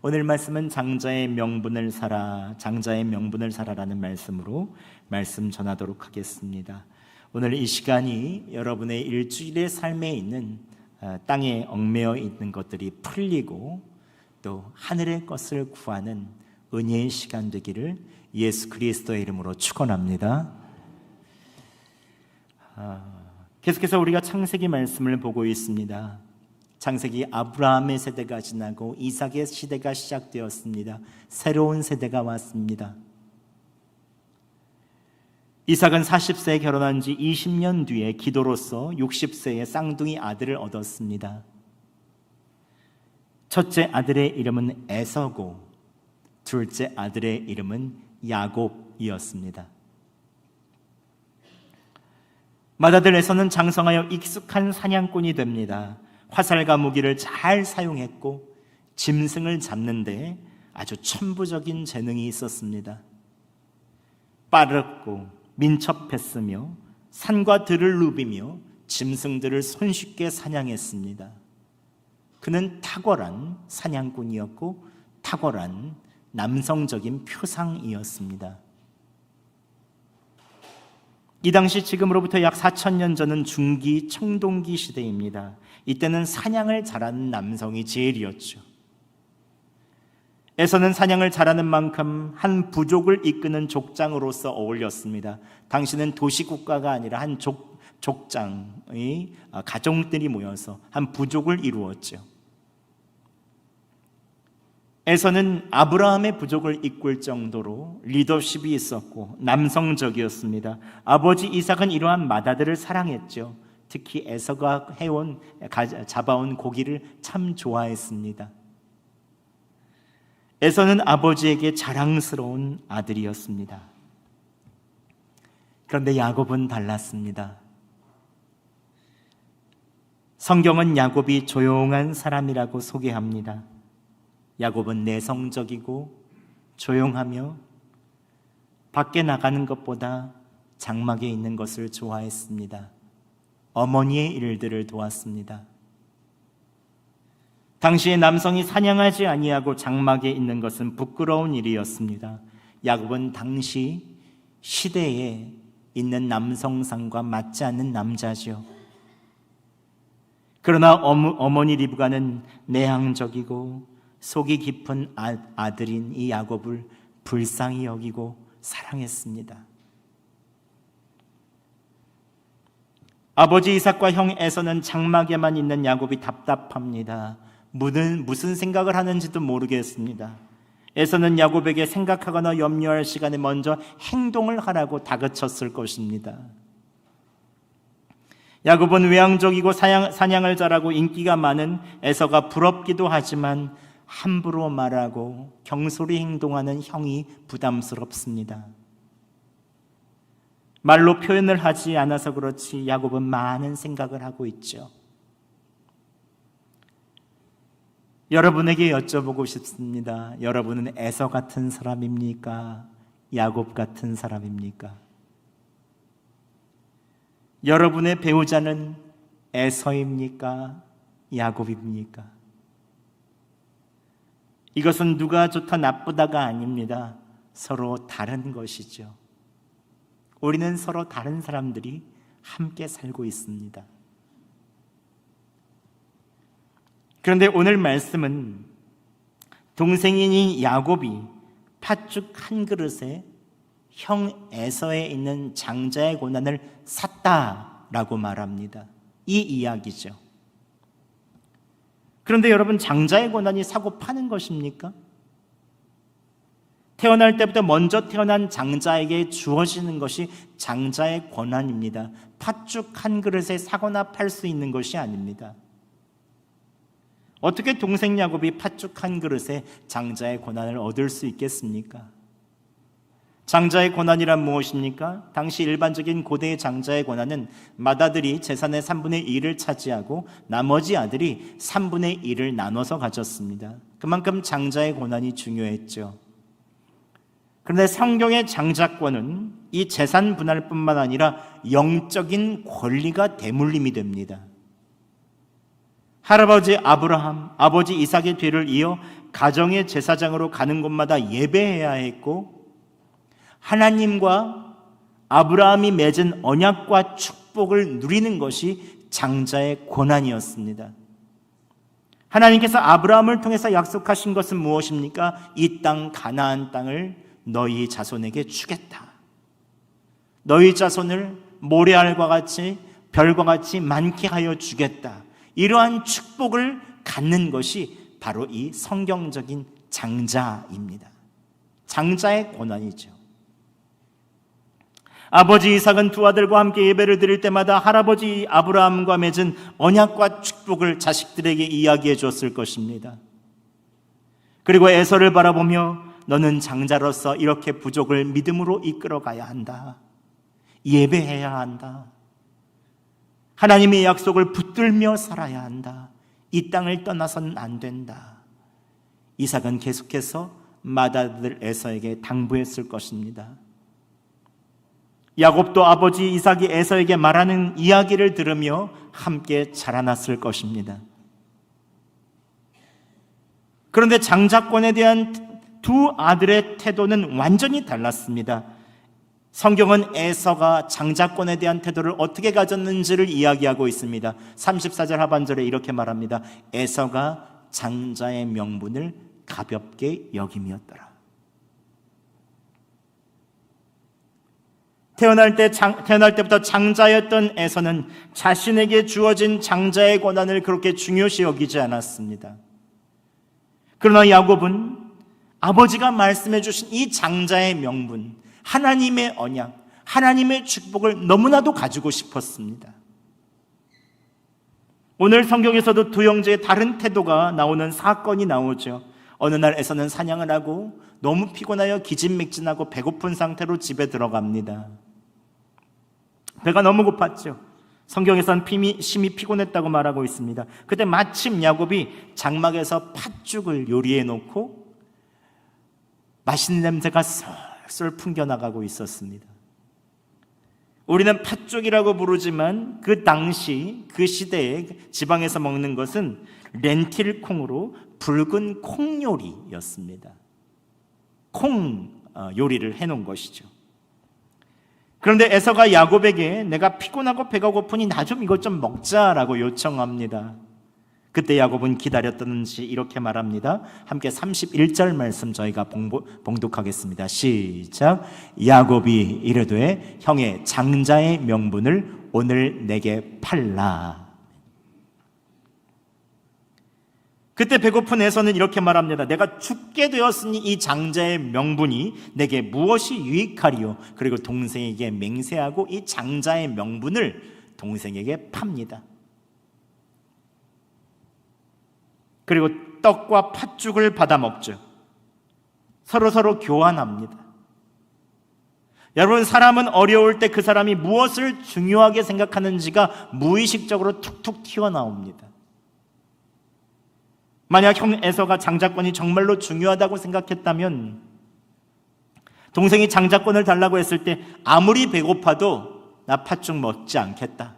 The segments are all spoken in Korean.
오늘 말씀은 장자의 명분을 살아, 장자의 명분을 살아라는 말씀으로 말씀 전하도록 하겠습니다. 오늘 이 시간이 여러분의 일주일의 삶에 있는 땅에 얽매여 있는 것들이 풀리고 또 하늘의 것을 구하는 은혜의 시간 되기를 예수 그리스도의 이름으로 축원합니다. 계속해서 우리가 창세기 말씀을 보고 있습니다. 창세기 아브라함의 세대가 지나고 이삭의 시대가 시작되었습니다. 새로운 세대가 왔습니다. 이삭은 40세에 결혼한 지 20년 뒤에 기도로서 60세에 쌍둥이 아들을 얻었습니다. 첫째 아들의 이름은 에서고 둘째 아들의 이름은 야곱이었습니다. 맏아들 에서는 장성하여 익숙한 사냥꾼이 됩니다. 화살과 무기를 잘 사용했고 짐승을 잡는데 아주 천부적인 재능이 있었습니다. 빠르고 민첩했으며 산과 들을 누비며 짐승들을 손쉽게 사냥했습니다. 그는 탁월한 사냥꾼이었고 탁월한 남성적인 표상이었습니다. 이 당시 지금으로부터 약 4,000년 전은 중기 청동기 시대입니다. 이때는 사냥을 잘하는 남성이 제일이었죠. 에서는 사냥을 잘하는 만큼 한 부족을 이끄는 족장으로서 어울렸습니다. 당시는 도시국가가 아니라 한 족장의 가정들이 모여서 한 부족을 이루었죠. 에서는 아브라함의 부족을 이끌 정도로 리더십이 있었고 남성적이었습니다. 아버지 이삭은 이러한 맏아들을 사랑했죠. 특히 에서가 잡아온 고기를 참 좋아했습니다. 에서는 아버지에게 자랑스러운 아들이었습니다. 그런데 야곱은 달랐습니다. 성경은 야곱이 조용한 사람이라고 소개합니다. 야곱은 내성적이고 조용하며 밖에 나가는 것보다 장막에 있는 것을 좋아했습니다. 어머니의 일들을 도왔습니다. 당시에 남성이 사냥하지 아니하고 장막에 있는 것은 부끄러운 일이었습니다. 야곱은 당시 시대에 있는 남성상과 맞지 않는 남자죠. 그러나 어머니 리브가는 내향적이고 속이 깊은 아들인 이 야곱을 불쌍히 여기고 사랑했습니다. 아버지 이삭과 형 에서는 장막에만 있는 야곱이 답답합니다. 무슨 생각을 하는지도 모르겠습니다. 에서는 야곱에게 생각하거나 염려할 시간에 먼저 행동을 하라고 다그쳤을 것입니다. 야곱은 외향적이고 사냥을 잘하고 인기가 많은 에서가 부럽기도 하지만 함부로 말하고 경솔히 행동하는 형이 부담스럽습니다. 말로 표현을 하지 않아서 그렇지 야곱은 많은 생각을 하고 있죠. 여러분에게 여쭤보고 싶습니다. 여러분은 에서 같은 사람입니까? 야곱 같은 사람입니까? 여러분의 배우자는 에서입니까? 야곱입니까? 이것은 누가 좋다 나쁘다가 아닙니다. 서로 다른 것이죠. 우리는 서로 다른 사람들이 함께 살고 있습니다. 그런데 오늘 말씀은 동생인 야곱이 팥죽 한 그릇에 형 에서에 있는 장자의 고난을 샀다라고 말합니다. 이 이야기죠. 그런데 여러분, 장자의 고난이 사고 파는 것입니까? 태어날 때부터 먼저 태어난 장자에게 주어지는 것이 장자의 권한입니다. 팥죽 한 그릇에 사거나 팔 수 있는 것이 아닙니다. 어떻게 동생 야곱이 팥죽 한 그릇에 장자의 권한을 얻을 수 있겠습니까? 장자의 권한이란 무엇입니까? 당시 일반적인 고대의 장자의 권한은 맏아들이 재산의 3분의 1을 차지하고 나머지 아들이 3분의 1을 나눠서 가졌습니다. 그만큼 장자의 권한이 중요했죠. 그런데 성경의 장자권은 이 재산 분할뿐만 아니라 영적인 권리가 대물림이 됩니다. 할아버지 아브라함, 아버지 이삭의 뒤를 이어 가정의 제사장으로 가는 곳마다 예배해야 했고, 하나님과 아브라함이 맺은 언약과 축복을 누리는 것이 장자의 고난이었습니다. 하나님께서 아브라함을 통해서 약속하신 것은 무엇입니까? 이 땅 가나안 땅을 너희 자손에게 주겠다. 너희 자손을 모래알과 같이 별과 같이 많게 하여 주겠다. 이러한 축복을 갖는 것이 바로 이 성경적인 장자입니다. 장자의 고난이죠. 아버지 이삭은 두 아들과 함께 예배를 드릴 때마다 할아버지 아브라함과 맺은 언약과 축복을 자식들에게 이야기해 줬을 것입니다. 그리고 에서를 바라보며 너는 장자로서 이렇게 부족을 믿음으로 이끌어가야 한다. 예배해야 한다. 하나님의 약속을 붙들며 살아야 한다. 이 땅을 떠나서는 안 된다. 이삭은 계속해서 맏아들 에서에게 당부했을 것입니다. 야곱도 아버지 이삭이 에서에게 말하는 이야기를 들으며 함께 자라났을 것입니다. 그런데 장자권에 대한 두 아들의 태도는 완전히 달랐습니다. 성경은 에서가 장자권에 대한 태도를 어떻게 가졌는지를 이야기하고 있습니다. 34절 하반절에 이렇게 말합니다. 에서가 장자의 명분을 가볍게 여김이었더라. 태어날 때부터 장자였던 에서는 자신에게 주어진 장자의 권한을 그렇게 중요시 여기지 않았습니다. 그러나 야곱은 아버지가 말씀해 주신 이 장자의 명분, 하나님의 언약, 하나님의 축복을 너무나도 가지고 싶었습니다. 오늘 성경에서도 두 형제의 다른 태도가 나오는 사건이 나오죠. 어느 날 에서는 사냥을 하고 너무 피곤하여 기진맥진하고 배고픈 상태로 집에 들어갑니다. 배가 너무 고팠죠. 성경에서는 심히 피곤했다고 말하고 있습니다. 그때 마침 야곱이 장막에서 팥죽을 요리해 놓고 맛있는 냄새가 쏠쏠 풍겨나가고 있었습니다. 우리는 팥죽이라고 부르지만 그 당시 그 시대에 지방에서 먹는 것은 렌틸콩으로 붉은 콩 요리였습니다. 콩 요리를 해놓은 것이죠. 그런데 에서가 야곱에게 내가 피곤하고 배가 고프니 나 좀 이것 좀 먹자라고 요청합니다. 그때 야곱은 기다렸다는지 이렇게 말합니다. 함께 31절 말씀 저희가 봉독하겠습니다. 시작. 야곱이 이르되 형의 장자의 명분을 오늘 내게 팔라. 그때 배고픈 에서는 이렇게 말합니다. 내가 죽게 되었으니 이 장자의 명분이 내게 무엇이 유익하리요. 그리고 동생에게 맹세하고 이 장자의 명분을 동생에게 팝니다. 그리고 떡과 팥죽을 받아 먹죠. 서로 교환합니다. 여러분, 사람은 어려울 때 그 사람이 무엇을 중요하게 생각하는지가 무의식적으로 툭툭 튀어나옵니다. 만약 형 에서가 장자권이 정말로 중요하다고 생각했다면 동생이 장자권을 달라고 했을 때 아무리 배고파도 나 팥죽 먹지 않겠다.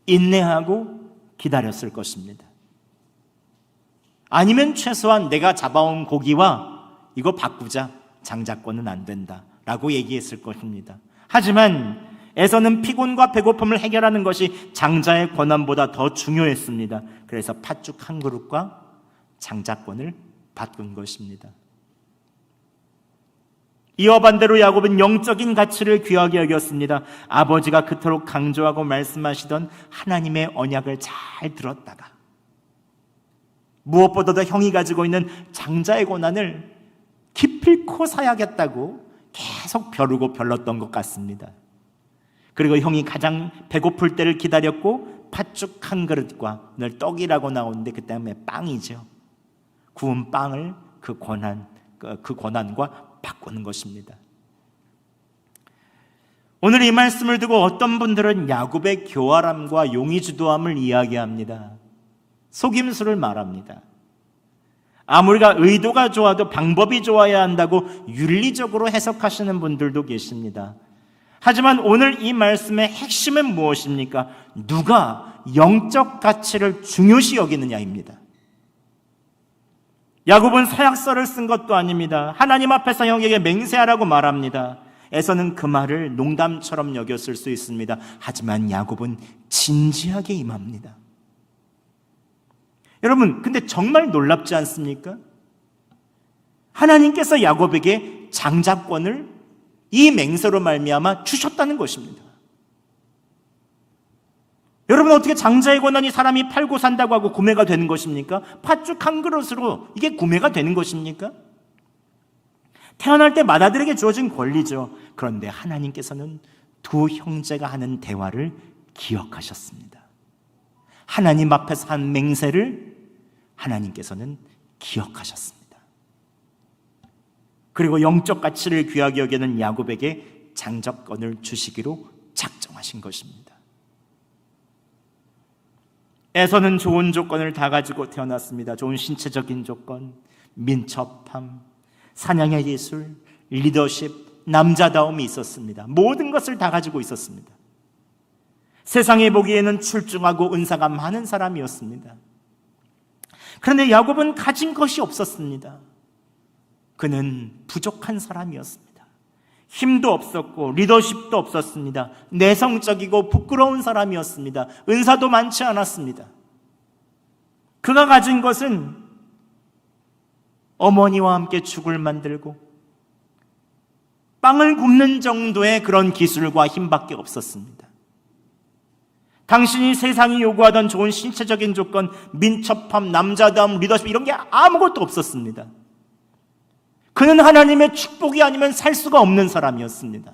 인내하고 기다렸을 것입니다. 아니면 최소한 내가 잡아온 고기와 이거 바꾸자. 장자권은 안 된다. 라고 얘기했을 것입니다. 하지만 에서는 피곤과 배고픔을 해결하는 것이 장자의 권한보다 더 중요했습니다. 그래서 팥죽 한 그릇과 장자권을 바꾼 것입니다. 이와 반대로 야곱은 영적인 가치를 귀하게 여겼습니다. 아버지가 그토록 강조하고 말씀하시던 하나님의 언약을 잘 들었다가 무엇보다도 형이 가지고 있는 장자의 권한을 기필코 사야겠다고 계속 벼르고 별렀던 것 같습니다. 그리고 형이 가장 배고플 때를 기다렸고 팥죽 한 그릇과 늘 떡이라고 나오는데 그 다음에 빵이죠. 구운 빵을 그 권한과 바꾸는 것입니다. 오늘 이 말씀을 두고 어떤 분들은 야곱의 교활함과 용의주도함을 이야기합니다. 속임수를 말합니다. 아무리가 의도가 좋아도 방법이 좋아야 한다고 윤리적으로 해석하시는 분들도 계십니다. 하지만 오늘 이 말씀의 핵심은 무엇입니까? 누가 영적 가치를 중요시 여기느냐입니다. 야곱은 서약서를 쓴 것도 아닙니다. 하나님 앞에서 형에게 맹세하라고 말합니다. 에서는 그 말을 농담처럼 여겼을 수 있습니다. 하지만 야곱은 진지하게 임합니다. 여러분, 근데 정말 놀랍지 않습니까? 하나님께서 야곱에게 장자권을 이 맹세로 말미암아 주셨다는 것입니다. 여러분, 어떻게 장자의 권한이 사람이 팔고 산다고 하고 구매가 되는 것입니까? 팥죽 한 그릇으로 이게 구매가 되는 것입니까? 태어날 때 맏아들에게 주어진 권리죠. 그런데 하나님께서는 두 형제가 하는 대화를 기억하셨습니다. 하나님 앞에서 한 맹세를 하나님께서는 기억하셨습니다. 그리고 영적 가치를 귀하게 여기는 야곱에게 장자권을 주시기로 작정하신 것입니다. 에서는 좋은 조건을 다 가지고 태어났습니다. 좋은 신체적인 조건, 민첩함, 사냥의 예술, 리더십, 남자다움이 있었습니다. 모든 것을 다 가지고 있었습니다. 세상에 보기에는 출중하고 은사가 많은 사람이었습니다. 그런데 야곱은 가진 것이 없었습니다. 그는 부족한 사람이었습니다. 힘도 없었고 리더십도 없었습니다. 내성적이고 부끄러운 사람이었습니다. 은사도 많지 않았습니다. 그가 가진 것은 어머니와 함께 죽을 만들고 빵을 굽는 정도의 그런 기술과 힘밖에 없었습니다. 당신이 세상이 요구하던 좋은 신체적인 조건, 민첩함, 남자다움, 리더십 이런 게 아무것도 없었습니다. 그는 하나님의 축복이 아니면 살 수가 없는 사람이었습니다.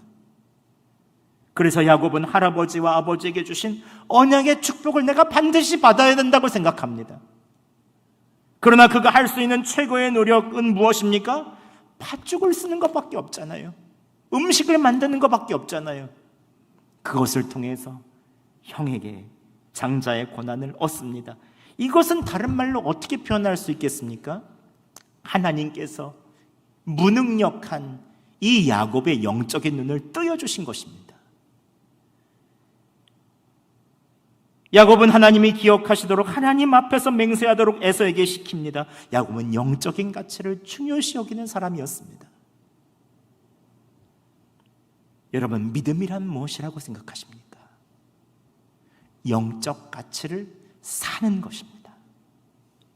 그래서 야곱은 할아버지와 아버지에게 주신 언약의 축복을 내가 반드시 받아야 된다고 생각합니다. 그러나 그가 할 수 있는 최고의 노력은 무엇입니까? 팥죽을 쓰는 것밖에 없잖아요. 음식을 만드는 것밖에 없잖아요. 그것을 통해서 형에게 장자의 권한을 얻습니다. 이것은 다른 말로 어떻게 표현할 수 있겠습니까? 하나님께서 무능력한 이 야곱의 영적인 눈을 뜨여주신 것입니다. 야곱은 하나님이 기억하시도록 하나님 앞에서 맹세하도록 에서에게 시킵니다. 야곱은 영적인 가치를 중요시 여기는 사람이었습니다. 여러분, 믿음이란 무엇이라고 생각하십니까? 영적 가치를 사는 것입니다.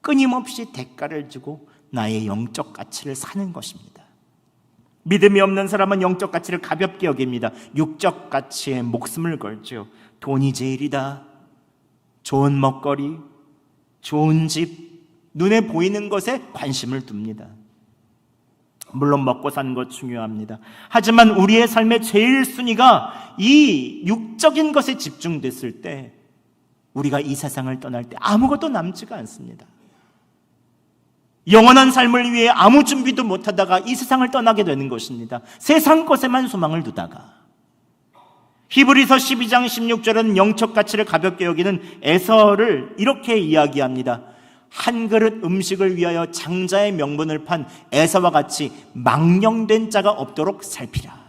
끊임없이 대가를 주고 나의 영적 가치를 사는 것입니다. 믿음이 없는 사람은 영적 가치를 가볍게 여깁니다. 육적 가치에 목숨을 걸죠. 돈이 제일이다. 좋은 먹거리, 좋은 집, 눈에 보이는 것에 관심을 둡니다. 물론 먹고 사는 것 중요합니다. 하지만 우리의 삶의 제일 순위가 이 육적인 것에 집중됐을 때 우리가 이 세상을 떠날 때 아무것도 남지가 않습니다. 영원한 삶을 위해 아무 준비도 못하다가 이 세상을 떠나게 되는 것입니다. 세상 것에만 소망을 두다가. 히브리서 12장 16절은 영적 가치를 가볍게 여기는 에서를 이렇게 이야기합니다. 한 그릇 음식을 위하여 장자의 명분을 판 에서와 같이 망령된 자가 없도록 살피라.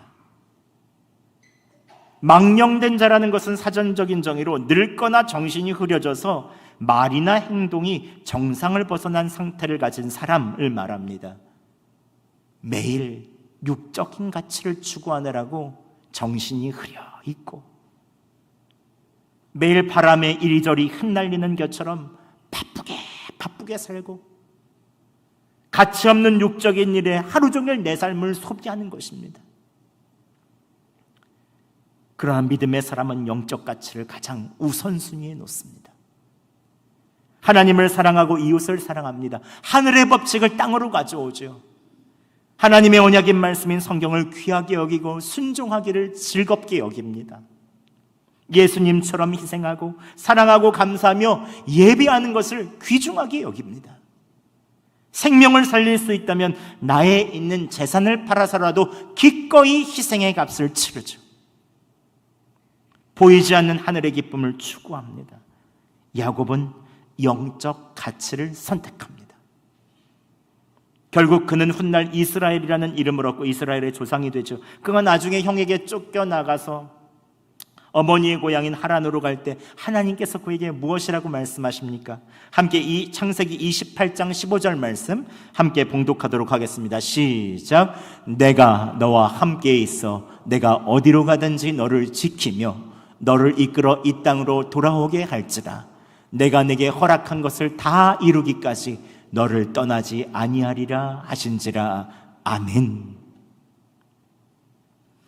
망령된 자라는 것은 사전적인 정의로 늙거나 정신이 흐려져서 말이나 행동이 정상을 벗어난 상태를 가진 사람을 말합니다. 매일 육적인 가치를 추구하느라고 정신이 흐려 있고 매일 바람에 이리저리 흩날리는 것처럼 바쁘게 살고 가치 없는 육적인 일에 하루 종일 내 삶을 소비하는 것입니다. 그러한 믿음의 사람은 영적 가치를 가장 우선순위에 놓습니다. 하나님을 사랑하고 이웃을 사랑합니다. 하늘의 법칙을 땅으로 가져오죠. 하나님의 언약인 말씀인 성경을 귀하게 여기고 순종하기를 즐겁게 여깁니다. 예수님처럼 희생하고 사랑하고 감사하며 예배하는 것을 귀중하게 여깁니다. 생명을 살릴 수 있다면 나에 있는 재산을 팔아서라도 기꺼이 희생의 값을 치르죠. 보이지 않는 하늘의 기쁨을 추구합니다. 야곱은 영적 가치를 선택합니다. 결국 그는 훗날 이스라엘이라는 이름을 얻고 이스라엘의 조상이 되죠. 그가 나중에 형에게 쫓겨나가서 어머니의 고향인 하란으로 갈 때 하나님께서 그에게 무엇이라고 말씀하십니까? 함께 이 창세기 28장 15절 말씀 함께 봉독하도록 하겠습니다. 시작. 내가 너와 함께 있어 내가 어디로 가든지 너를 지키며 너를 이끌어 이 땅으로 돌아오게 할지라. 내가 내게 허락한 것을 다 이루기까지 너를 떠나지 아니하리라 하신지라. 아멘.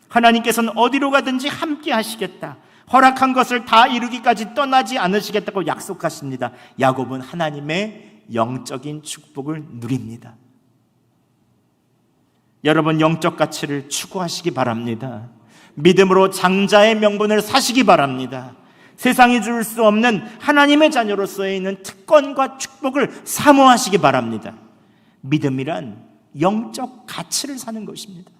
하나님께서는 어디로 가든지 함께 하시겠다, 허락한 것을 다 이루기까지 떠나지 않으시겠다고 약속하십니다. 야곱은 하나님의 영적인 축복을 누립니다. 여러분, 영적 가치를 추구하시기 바랍니다. 믿음으로 장자의 명분을 사시기 바랍니다. 세상이 줄 수 없는 하나님의 자녀로서의 있는 특권과 축복을 사모하시기 바랍니다. 믿음이란 영적 가치를 사는 것입니다.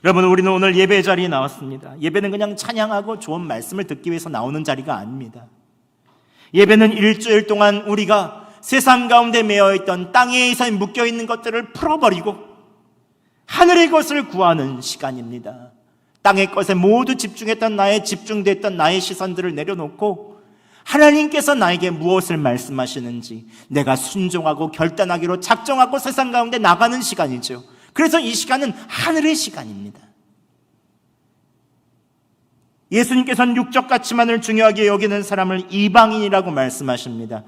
여러분, 우리는 오늘 예배 자리에 나왔습니다. 예배는 그냥 찬양하고 좋은 말씀을 듣기 위해서 나오는 자리가 아닙니다. 예배는 일주일 동안 우리가 세상 가운데 매여있던 땅에 묶여있는 것들을 풀어버리고 하늘의 것을 구하는 시간입니다. 땅의 것에 모두 집중됐던 나의 시선들을 내려놓고 하나님께서 나에게 무엇을 말씀하시는지 내가 순종하고 결단하기로 작정하고 세상 가운데 나가는 시간이죠. 그래서 이 시간은 하늘의 시간입니다. 예수님께서는 육적 가치만을 중요하게 여기는 사람을 이방인이라고 말씀하십니다.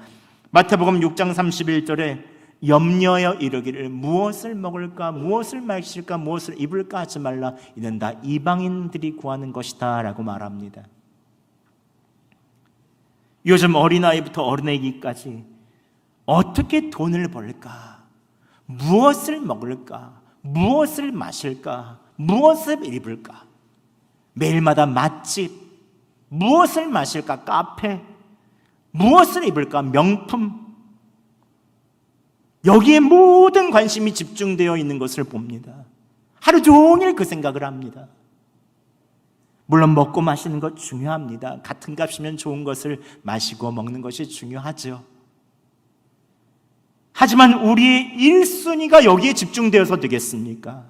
마태복음 6장 31절에 염려하여 이르기를 무엇을 먹을까, 무엇을 마실까, 무엇을 입을까 하지 말라. 이는 다 이방인들이 구하는 것이다 라고 말합니다. 요즘 어린아이부터 어른애기까지 어떻게 돈을 벌까, 무엇을 먹을까, 무엇을 마실까, 무엇을 입을까, 매일마다 맛집, 무엇을 마실까, 카페, 무엇을 입을까, 명품, 여기에 모든 관심이 집중되어 있는 것을 봅니다. 하루 종일 그 생각을 합니다. 물론 먹고 마시는 것 중요합니다. 같은 값이면 좋은 것을 마시고 먹는 것이 중요하죠. 하지만 우리의 1순위가 여기에 집중되어서 되겠습니까?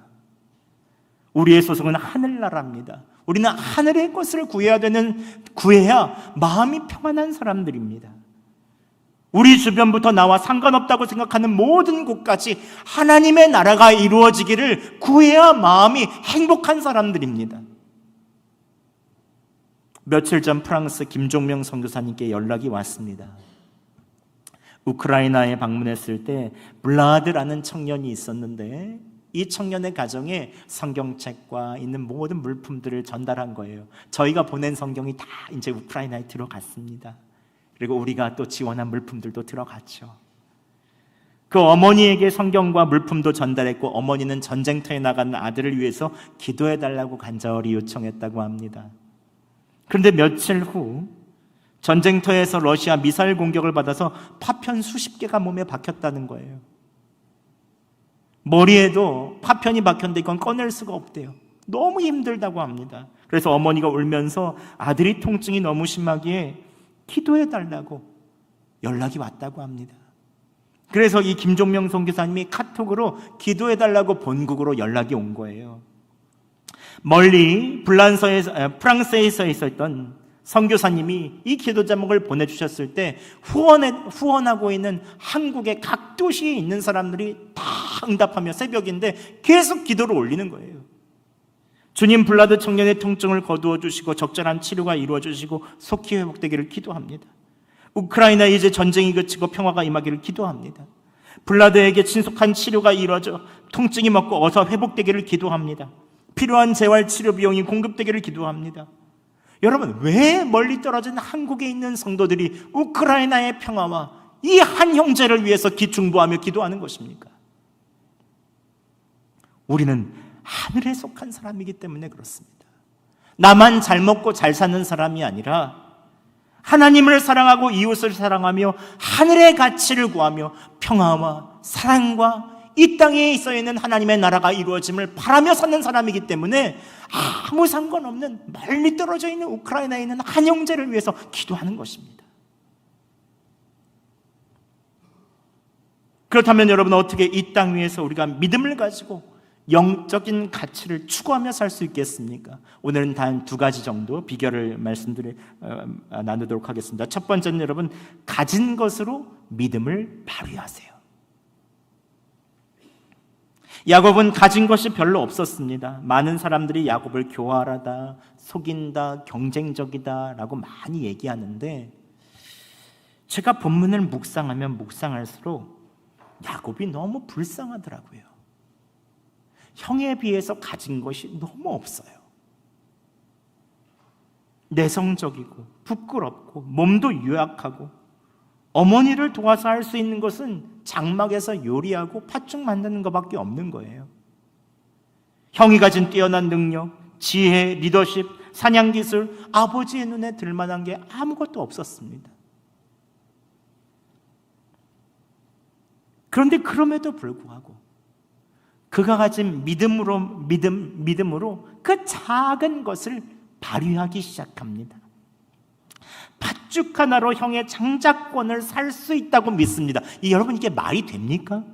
우리의 소속은 하늘나라입니다. 우리는 하늘의 것을 구해야 마음이 평안한 사람들입니다. 우리 주변부터 나와 상관없다고 생각하는 모든 곳까지 하나님의 나라가 이루어지기를 구해야 마음이 행복한 사람들입니다. 며칠 전 프랑스 김종명 선교사님께 연락이 왔습니다. 우크라이나에 방문했을 때 블라드라는 청년이 있었는데 이 청년의 가정에 성경책과 있는 모든 물품들을 전달한 거예요. 저희가 보낸 성경이 다 이제 우크라이나에 들어갔습니다. 그리고 우리가 또 지원한 물품들도 들어갔죠. 그 어머니에게 성경과 물품도 전달했고 어머니는 전쟁터에 나간 아들을 위해서 기도해달라고 간절히 요청했다고 합니다. 그런데 며칠 후 전쟁터에서 러시아 미사일 공격을 받아서 파편 수십 개가 몸에 박혔다는 거예요. 머리에도 파편이 박혔는데 이건 꺼낼 수가 없대요. 너무 힘들다고 합니다. 그래서 어머니가 울면서 아들이 통증이 너무 심하기에 기도해달라고 연락이 왔다고 합니다. 그래서 이 김종명 선교사님이 카톡으로 기도해달라고 본국으로 연락이 온 거예요. 멀리 프랑스에서 있었던 선교사님이 이 기도 제목을 보내주셨을 때 후원하고 있는 한국의 각 도시에 있는 사람들이 다 응답하며 새벽인데 계속 기도를 올리는 거예요. 주님, 블라드 청년의 통증을 거두어 주시고 적절한 치료가 이루어 주시고 속히 회복되기를 기도합니다. 우크라이나 이제 전쟁이 그치고 평화가 임하기를 기도합니다. 블라드에게 신속한 치료가 이루어져 통증이 멎고 어서 회복되기를 기도합니다. 필요한 재활치료 비용이 공급되기를 기도합니다. 여러분, 왜 멀리 떨어진 한국에 있는 성도들이 우크라이나의 평화와 이 한 형제를 위해서 중보하며 기도하는 것입니까? 우리는 하늘에 속한 사람이기 때문에 그렇습니다. 나만 잘 먹고 잘 사는 사람이 아니라 하나님을 사랑하고 이웃을 사랑하며 하늘의 가치를 구하며 평화와 사랑과 이 땅에 있어 있는 하나님의 나라가 이루어짐을 바라며 사는 사람이기 때문에 아무 상관없는 멀리 떨어져 있는 우크라이나에 있는 한 형제를 위해서 기도하는 것입니다. 그렇다면 여러분, 어떻게 이 땅 위에서 우리가 믿음을 가지고 영적인 가치를 추구하며 살 수 있겠습니까? 오늘은 단 두 가지 정도 비결을 나누도록 하겠습니다. 첫 번째는 여러분, 가진 것으로 믿음을 발휘하세요. 야곱은 가진 것이 별로 없었습니다. 많은 사람들이 야곱을 교활하다, 속인다, 경쟁적이다 라고 많이 얘기하는데, 제가 본문을 묵상하면 묵상할수록 야곱이 너무 불쌍하더라고요. 형에 비해서 가진 것이 너무 없어요. 내성적이고 부끄럽고 몸도 유약하고, 어머니를 도와서 할 수 있는 것은 장막에서 요리하고 팥죽 만드는 것밖에 없는 거예요. 형이 가진 뛰어난 능력, 지혜, 리더십, 사냥기술, 아버지의 눈에 들만한 게 아무것도 없었습니다. 그런데 그럼에도 불구하고 그가 가진 믿음으로 그 작은 것을 발휘하기 시작합니다. 팥죽 하나로 형의 장자권을 살 수 있다고 믿습니다. 여러분, 이게 말이 됩니까?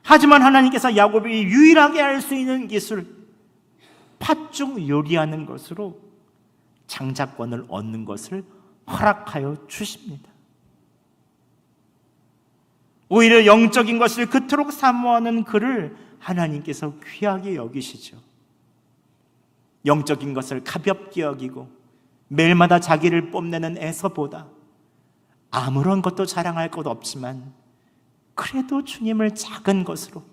하지만 하나님께서 야곱이 유일하게 할 수 있는 기술, 팥죽 요리하는 것으로 장자권을 얻는 것을 허락하여 주십니다. 오히려 영적인 것을 그토록 사모하는 그를 하나님께서 귀하게 여기시죠. 영적인 것을 가볍게 여기고 매일마다 자기를 뽐내는 에서보다 아무런 것도 자랑할 것 없지만 그래도 주님을 작은 것으로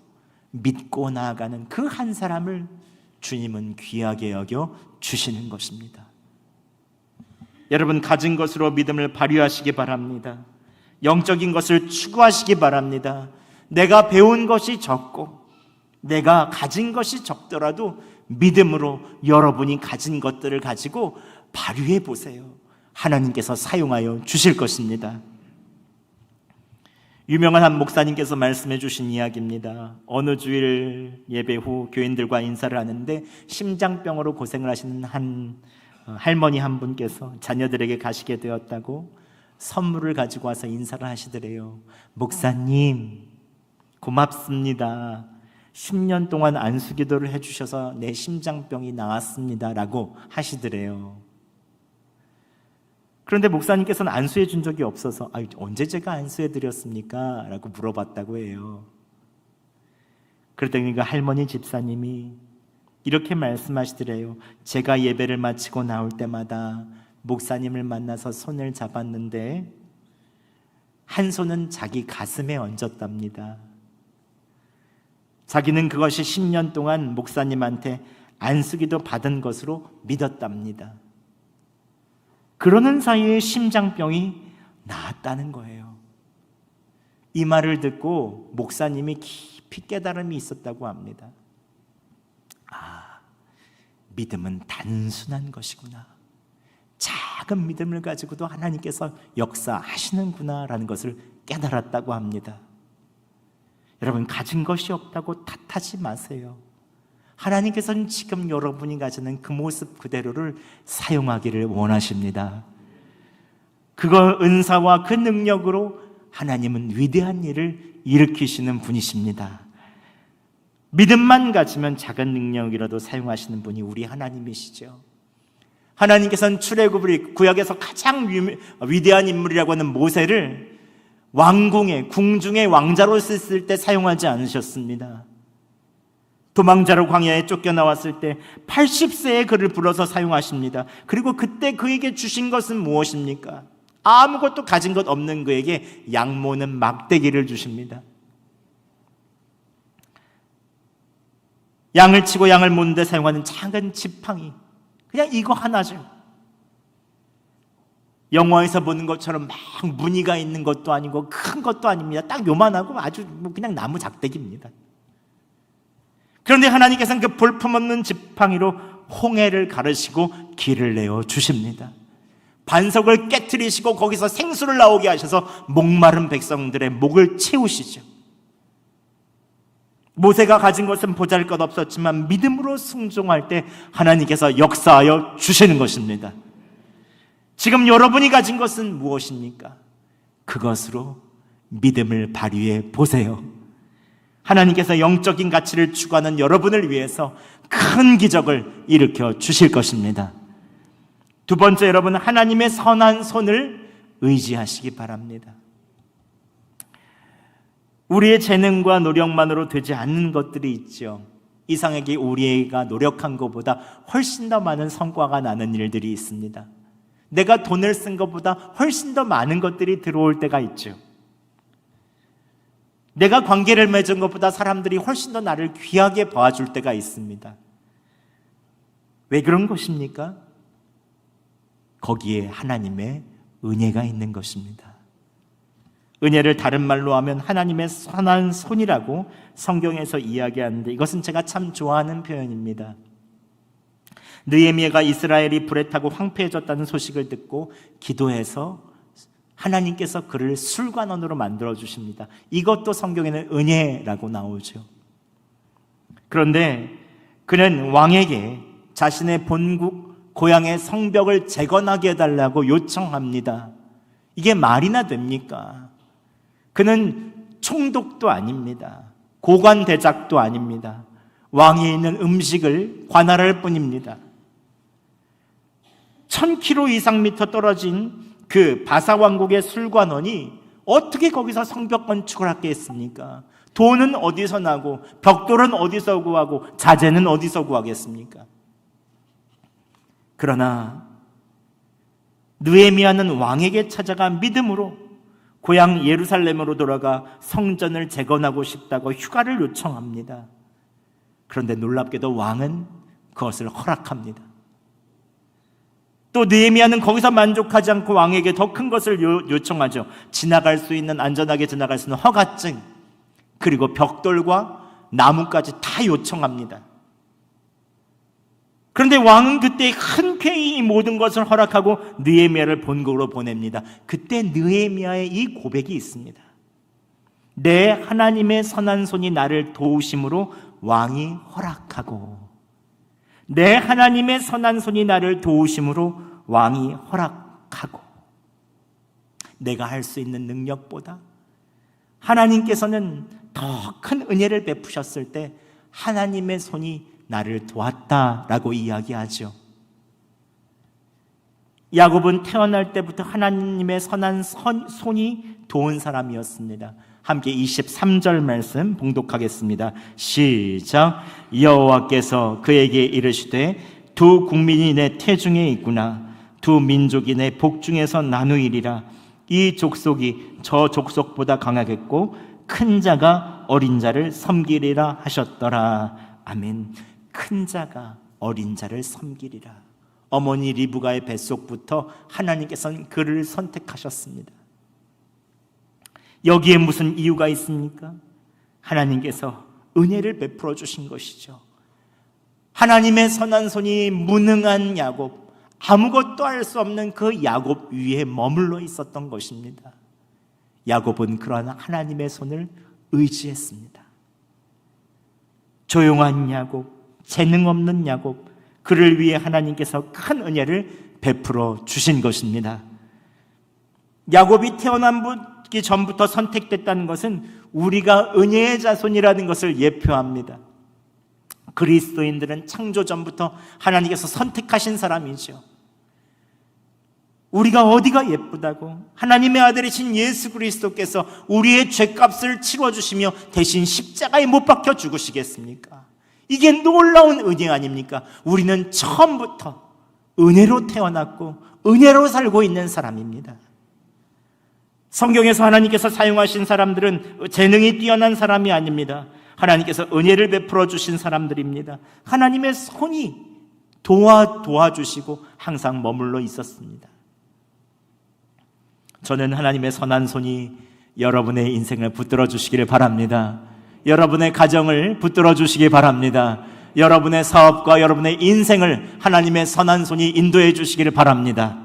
믿고 나아가는 그 한 사람을 주님은 귀하게 여겨 주시는 것입니다. 여러분, 가진 것으로 믿음을 발휘하시기 바랍니다. 영적인 것을 추구하시기 바랍니다. 내가 배운 것이 적고 내가 가진 것이 적더라도 믿음으로 여러분이 가진 것들을 가지고 발휘해 보세요. 하나님께서 사용하여 주실 것입니다. 유명한 한 목사님께서 말씀해 주신 이야기입니다. 어느 주일 예배 후 교인들과 인사를 하는데 심장병으로 고생을 하시는 한 할머니 한 분께서 자녀들에게 가시게 되었다고 선물을 가지고 와서 인사를 하시더래요. 목사님, 고맙습니다. 10년 동안 안수기도를 해주셔서 내 심장병이 나았습니다 라고 하시더래요. 그런데 목사님께서는 안수해 준 적이 없어서 언제 제가 안수해 드렸습니까? 라고 물어봤다고 해요. 그랬더니 그 할머니 집사님이 이렇게 말씀하시더래요. 제가 예배를 마치고 나올 때마다 목사님을 만나서 손을 잡았는데 한 손은 자기 가슴에 얹었답니다. 자기는 그것이 10년 동안 목사님한테 안수기도 받은 것으로 믿었답니다. 그러는 사이에 심장병이 나았다는 거예요. 이 말을 듣고 목사님이 깊이 깨달음이 있었다고 합니다. 믿음은 단순한 것이구나. 작은 믿음을 가지고도 하나님께서 역사하시는구나 라는 것을 깨달았다고 합니다. 여러분, 가진 것이 없다고 탓하지 마세요. 하나님께서는 지금 여러분이 가지는 그 모습 그대로를 사용하기를 원하십니다. 그걸 은사와 그 능력으로 하나님은 위대한 일을 일으키시는 분이십니다. 믿음만 가지면 작은 능력이라도 사용하시는 분이 우리 하나님이시죠. 하나님께서는 출애굽을 구약에서 가장 위대한 인물이라고 하는 모세를 왕궁의 궁중의 왕자로 쓰실 때 사용하지 않으셨습니다. 도망자로 광야에 쫓겨나왔을 때 80세에 그를 불러서 사용하십니다. 그리고 그때 그에게 주신 것은 무엇입니까? 아무것도 가진 것 없는 그에게 양 모는 막대기를 주십니다. 양을 치고 양을 모는 데 사용하는 작은 지팡이, 그냥 이거 하나죠. 영화에서 보는 것처럼 막 무늬가 있는 것도 아니고 큰 것도 아닙니다. 딱 요만하고 아주 그냥 나무 작대기입니다. 그런데 하나님께서는 그 볼품없는 지팡이로 홍해를 가르시고 길을 내어 주십니다. 반석을 깨트리시고 거기서 생수를 나오게 하셔서 목마른 백성들의 목을 채우시죠. 모세가 가진 것은 보잘것없었지만 믿음으로 순종할 때 하나님께서 역사하여 주시는 것입니다. 지금 여러분이 가진 것은 무엇입니까? 그것으로 믿음을 발휘해 보세요. 하나님께서 영적인 가치를 추구하는 여러분을 위해서 큰 기적을 일으켜 주실 것입니다. 두 번째, 여러분, 하나님의 선한 손을 의지하시기 바랍니다. 우리의 재능과 노력만으로 되지 않는 것들이 있죠. 이상하게 우리가 노력한 것보다 훨씬 더 많은 성과가 나는 일들이 있습니다. 내가 돈을 쓴 것보다 훨씬 더 많은 것들이 들어올 때가 있죠. 내가 관계를 맺은 것보다 사람들이 훨씬 더 나를 귀하게 봐줄 때가 있습니다. 왜 그런 것입니까? 거기에 하나님의 은혜가 있는 것입니다. 은혜를 다른 말로 하면 하나님의 선한 손이라고 성경에서 이야기하는데, 이것은 제가 참 좋아하는 표현입니다. 느헤미야가 이스라엘이 불에 타고 황폐해졌다는 소식을 듣고 기도해서 하나님께서 그를 술관원으로 만들어 주십니다. 이것도 성경에는 은혜라고 나오죠. 그런데 그는 왕에게 자신의 본국 고향의 성벽을 재건하게 해달라고 요청합니다. 이게 말이나 됩니까? 그는 총독도 아닙니다. 고관대작도 아닙니다. 왕이 있는 음식을 관할할 뿐입니다. 1000km 이상 떨어진 그 바사왕국의 술관원이 어떻게 거기서 성벽 건축을 하겠습니까? 돈은 어디서 나고, 벽돌은 어디서 구하고, 자재는 어디서 구하겠습니까? 그러나 느헤미야는 왕에게 찾아가 믿음으로 고향 예루살렘으로 돌아가 성전을 재건하고 싶다고 휴가를 요청합니다. 그런데 놀랍게도 왕은 그것을 허락합니다. 또 느헤미야는 거기서 만족하지 않고 왕에게 더 큰 것을 요청하죠. 지나갈 수 있는, 안전하게 지나갈 수 있는 허가증, 그리고 벽돌과 나무까지 다 요청합니다. 그런데 왕은 그때 흔쾌히 이 모든 것을 허락하고 느헤미야를 본국으로 보냅니다. 그때 느헤미야의 이 고백이 있습니다. 내 하나님의 선한 손이 나를 도우심으로 왕이 허락하고, 내 하나님의 선한 손이 나를 도우심으로 왕이 허락하고, 내가 할 수 있는 능력보다 하나님께서는 더 큰 은혜를 베푸셨을 때 하나님의 손이 나를 도왔다라고 이야기하죠. 야곱은 태어날 때부터 하나님의 선한 손이 도운 사람이었습니다. 함께 23절 말씀 봉독하겠습니다. 시작. 여호와께서 그에게 이르시되 두 국민이 내 태중에 있구나. 두 민족이 내 복중에서 나누이리라. 이 족속이 저 족속보다 강하겠고 큰 자가 어린 자를 섬기리라 하셨더라. 아멘. 큰 자가 어린 자를 섬기리라. 어머니 리브가의 뱃속부터 하나님께서는 그를 선택하셨습니다. 여기에 무슨 이유가 있습니까? 하나님께서 은혜를 베풀어 주신 것이죠. 하나님의 선한 손이 무능한 야곱, 아무것도 할 수 없는 그 야곱 위에 머물러 있었던 것입니다. 야곱은 그러한 하나님의 손을 의지했습니다. 조용한 야곱, 재능 없는 야곱, 그를 위해 하나님께서 큰 은혜를 베풀어 주신 것입니다. 야곱이 태어나기 전부터 선택됐다는 것은 우리가 은혜의 자손이라는 것을 예표합니다. 그리스도인들은 창조 전부터 하나님께서 선택하신 사람이죠. 우리가 어디가 예쁘다고 하나님의 아들이신 예수 그리스도께서 우리의 죄값을 치러주시며 대신 십자가에 못 박혀 죽으시겠습니까? 이게 놀라운 은혜 아닙니까? 우리는 처음부터 은혜로 태어났고 은혜로 살고 있는 사람입니다. 성경에서 하나님께서 사용하신 사람들은 재능이 뛰어난 사람이 아닙니다. 하나님께서 은혜를 베풀어 주신 사람들입니다. 하나님의 손이 도와주시고 항상 머물러 있었습니다. 저는 하나님의 선한 손이 여러분의 인생을 붙들어 주시기를 바랍니다. 여러분의 가정을 붙들어 주시기 바랍니다. 여러분의 사업과 여러분의 인생을 하나님의 선한 손이 인도해 주시기를 바랍니다.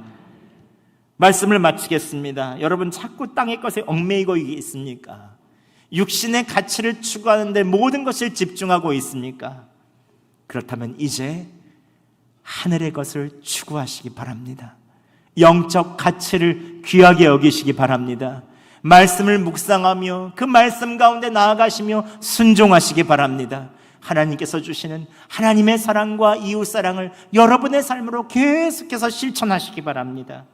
말씀을 마치겠습니다. 여러분 자꾸 땅의 것에 얽매이고 있습니까? 육신의 가치를 추구하는데 모든 것을 집중하고 있습니까? 그렇다면 이제 하늘의 것을 추구하시기 바랍니다. 영적 가치를 귀하게 여기시기 바랍니다. 말씀을 묵상하며 그 말씀 가운데 나아가시며 순종하시기 바랍니다. 하나님께서 주시는 하나님의 사랑과 이웃사랑을 여러분의 삶으로 계속해서 실천하시기 바랍니다.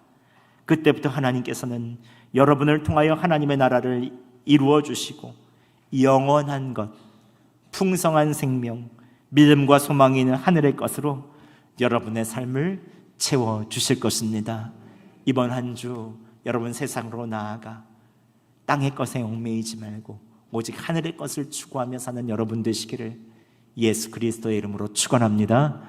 그때부터 하나님께서는 여러분을 통하여 하나님의 나라를 이루어 주시고 영원한 것, 풍성한 생명, 믿음과 소망이 있는 하늘의 것으로 여러분의 삶을 채워주실 것입니다. 이번 한 주 여러분 세상으로 나아가 땅의 것에 얽매이지 말고 오직 하늘의 것을 추구하며 사는 여러분 되시기를 예수 그리스도의 이름으로 축원합니다.